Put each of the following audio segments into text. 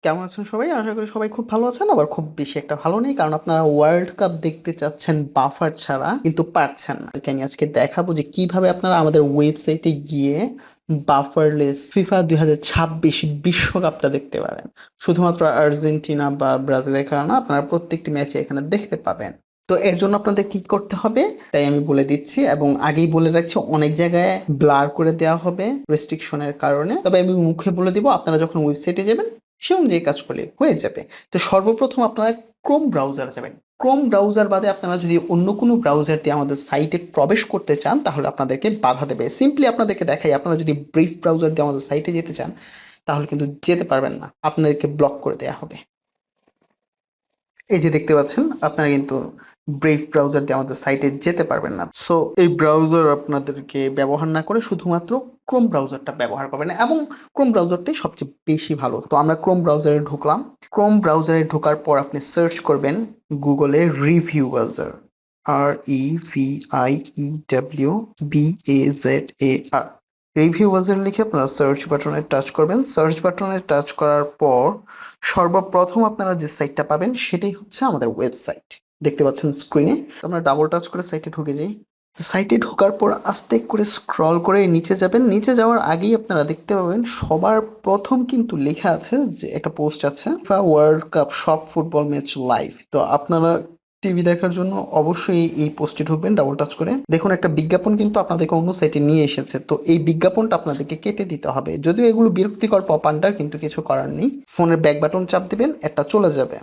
কেমন আছেন সবাই? আশা করি সবাই খুব ভালো আছেন। আবার খুব বেশি একটা ভালো নেই। কারণ আপনারা ওয়ার্ল্ড কাপ দেখতে চাচ্ছেন বাফার ছাড়া কিন্তু পারছেন না। আমি আজকে দেখাবো যে কিভাবে আপনারা আমাদের ওয়েবসাইটে গিয়ে বাফারলেস ফিফা ২০২৬ বিশ্বকাপটা দেখতে পারেন। শুধুমাত্র আর্জেন্টিনা বা ব্রাজিলের খেলা না, আপনারা প্রত্যেকটি ম্যাচে এখানে দেখতে পাবেন। তো এর জন্য আপনাদের কি করতে হবে তাই আমি বলে দিচ্ছি, এবং আগেই বলে রাখছি অনেক জায়গায় ব্লার করে দেওয়া হবে রেস্ট্রিকশনের কারণে। তবে আমি মুখে বলে দিব, আপনারা যখন ওয়েবসাইটে যাবেন সে অনুযায়ী কাজ করলে হয়ে যাবে। তো সর্বপ্রথম আপনারা ক্রোম ব্রাউজারে যাবেন। ক্রোম ব্রাউজার বাদে আপনারা যদি অন্য কোনো ব্রাউজার দিয়ে আমাদের সাইটে প্রবেশ করতে চান তাহলে আপনাদেরকে বাধা দেবে। সিম্পলি আপনাদেরকে দেখাই, আপনারা যদি ব্রেভ ব্রাউজার দিয়ে আমাদের সাইটে যেতে চান তাহলে কিন্তু যেতে পারবেন না, আপনাদেরকে ব্লক করে দেওয়া হবে। এই যে দেখতে পাচ্ছেন, আপনারা কিন্তু ব্রেভ ব্রাউজার দিয়ে আমাদের সাইটে যেতে পারবেন না। সো এই ব্রাউজার আপনাদেরকে ব্যবহার না করে শুধুমাত্র ক্রোম ব্রাউজারটা ব্যবহার করবেন, এবং ক্রোম ব্রাউজারটাই সবচেয়ে বেশি ভালো। তো আমরা ক্রোম ব্রাউজারে ঢুকলাম। ক্রোম ব্রাউজারে ঢোকার পর আপনি সার্চ করবেন গুগলে review browser, REVIEWBAZAR। Review browser লিখে আপনারা সার্চ বাটনে টাচ করবেন। সার্চ বাটনে টাচ করার পর সর্বপ্রথম আপনারা যে সাইটটা পাবেন সেটাই হচ্ছে আমাদের ওয়েবসাইট। দেখতে পাচ্ছেন স্ক্রিনে। আমরা ডাবল টাচ করে সাইটে ঢুকে যাই। সাইটে ঢোকার পর আস্তে করে স্ক্রল করে নিচে যাবেন। নিচে যাওয়ার আগেই আপনারা দেখতে পাবেন সবার প্রথম কিন্তু লেখা আছে যে একটা পোস্ট আছে, ফিফা ওয়ার্ল্ড কাপ সব ফুটবল ম্যাচ লাইভ। তো আপনারা টিভি দেখার জন্য অবশ্যই এই পোস্টে ঢুকবেন ডাবল টাচ করে। দেখুন একটা বিজ্ঞাপন কিন্তু আপনাদেরকে অন্য সাইটে নিয়ে এসেছে। তো এই বিজ্ঞাপনটা আপনাদেরকে কেটে দিতে হবে। যদিও এগুলো বিরক্তিকর পপান্ডার, কিন্তু কিছু করার নেই। ফোনের ব্যাক বাটন চাপ দিবেন, একটা চলে যাবে।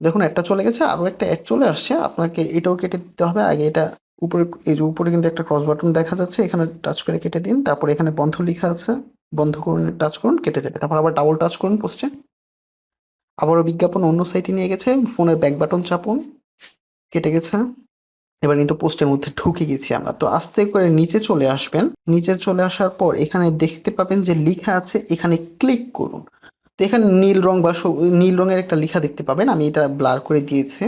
দেখুন একটা চলে গেছে, আরো একটা অ্যাড চলে আসছে। আপনাকে এটাও কেটে দিতে হবে। আগে এটা উপরে, এই যে উপরে কিন্তু একটা ক্রস বাটন দেখা যাচ্ছে, এখানে টাচ করে কেটে দিন। তারপরে এখানে বন্ধ লেখা আছে, বন্ধ করুন, টাচ করুন, কেটে যাবে। তারপর আবার ডাবল টাচ করুন পোস্টে, আবারও বিজ্ঞাপন অন্য সাইটে নিয়ে গেছে। ফোনের ব্যাক বাটন চাপুন, কেটে গেছে। এবার কিন্তু পোস্টের মধ্যে ঢুকে গেছি আমরা। তো আস্তে করে নিচে চলে আসবেন। নিচে চলে আসার পর এখানে দেখতে পাবেন যে লেখা আছে, এখানে ক্লিক করুন। তো এখানে নীল রং বা নীল রঙের একটা লেখা দেখতে পাবেন, আমি এটা ব্লার করে দিয়েছি।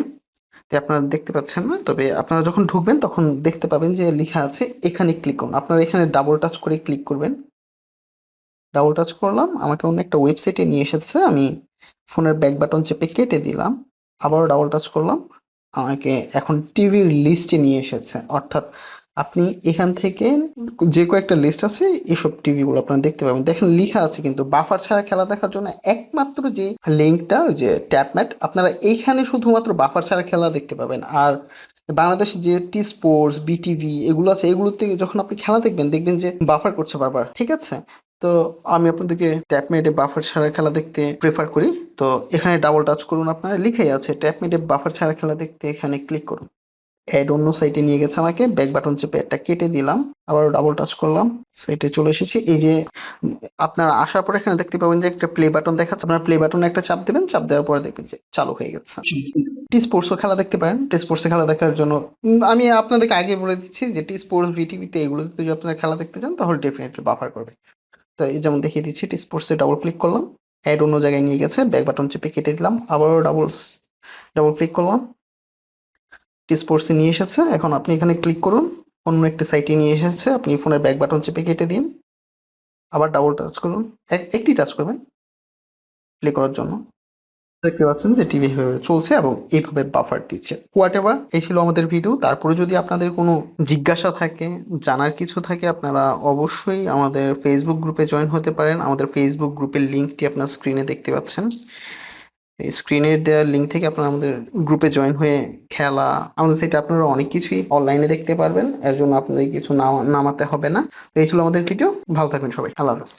তো আপনারা দেখতে পাচ্ছেন না, তবে আপনারা যখন ঢুকবেন তখন দেখতে পাবেন যে লেখা আছে এখানে ক্লিক করুন। আপনারা এখানে ডাবল টাচ করে ক্লিক করবেন। ডাবল টাচ করলাম, আমাকে অন্য একটা ওয়েবসাইটে নিয়ে এসেছে। আমি ফোনের ব্যাক বাটন চেপে কেটে দিলাম। আবারও ডাবল টাচ করলাম, আমাকে এখন টিভির লিস্টে নিয়ে এসেছে। অর্থাৎ আপনি এখান থেকে যে কয়েকটা লিস্ট আছে এসব টিভিগুলো আপনারা দেখতে পাবেন। দেখেন লেখা আছে কিন্তু বাফার ছাড়া খেলা দেখার জন্য একমাত্র যে লিঙ্কটা, ওই যে ট্যাপম্যাট, আপনারা এইখানে শুধুমাত্র বাফার ছাড়া খেলা দেখতে পাবেন। আর বাংলাদেশে যে টি স্পোর্টস, বিটিভি এগুলো আছে, এগুলোতে যখন আপনি খেলা দেখবেন দেখবেন যে বাফার করছে বারবার। ঠিক আছে? তো আমি আপনাদেরকে ট্যাপমেটে বাফার ছাড়া খেলা দেখতে প্রেফার করি। তো এখানে ডাবল টাচ করুন, আপনার লিখাই আছে ট্যাপমেটে বাফার ছাড়া খেলা দেখতে, এখানে ক্লিক করুন। অ্যাড অন্য সাইটে নিয়ে গেছে আমাকে, ব্যাক বাটন চেপে একটা কেটে দিলাম। আবার ডাবল টাচ করলাম, সাইটে চলে এসেছি। এই যে আপনারা আসার পর এখানে দেখতে পাবেন যে একটা প্লে বাটন দেখাচ্ছে, আপনারা প্লে বাটনে একটা চাপ দেবেন। চাপ দেওয়ার পরে দেখবেন যে চালু হয়ে গেছে। টি স্পোর্টসও খেলা দেখতে পারেন। টি স্পোর্টসে খেলা দেখার জন্য আমি আপনাদেরকে আগে বলে দিচ্ছি যে টি স্পোর্টস, ভিটিভিতে এগুলোতে যদি আপনারা খেলা দেখতে চান তাহলে ডেফিনেটলি বাফার করবে। তো এই যেমন দেখিয়ে দিচ্ছি, টি স্পোর্টসে ডাবল ক্লিক করলাম, অ্যাড অন্য জায়গায় নিয়ে গেছে, ব্যাক বাটন চেপে কেটে দিলাম। আবারও ডাবল ডাবল ক্লিক করলাম, টি স্পোর্টসে নিয়ে এসেছে। এখন আপনি এখানে ক্লিক করুন, অন্য একটি সাইটে নিয়ে এসেছে। আপনি ফোনের ব্যাক বাটন চেপে কেটে দিন, আবার ডাবল টাচ করুন, একটি টাচ করবেন প্লে করার জন্য। দেখতে পাচ্ছেন যে টিভি এভাবে চলছে এবং এইভাবে বাফার দিচ্ছে। হোয়াট এভার, এই ছিল আমাদের ভিডিও। তারপরে যদি আপনাদের কোনো জিজ্ঞাসা থাকে, জানার কিছু থাকে, আপনারা অবশ্যই আমাদের ফেসবুক গ্রুপে জয়েন হতে পারেন। আমাদের ফেসবুক গ্রুপের লিঙ্কটি আপনার স্ক্রিনে দেখতে পাচ্ছেন। এই স্ক্রিনের দেওয়ার লিঙ্ক থেকে আপনারা আমাদের গ্রুপে জয়েন হয়ে খেলা, আমাদের সাইটে আপনারা অনেক কিছুই অনলাইনে দেখতে পারবেন। এর জন্য আপনাদের কিছু নামাতে হবে না। তো এই ছিল আমাদের ভিডিও। ভালো থাকবেন সবাই, আল্লাহ হাফেজ।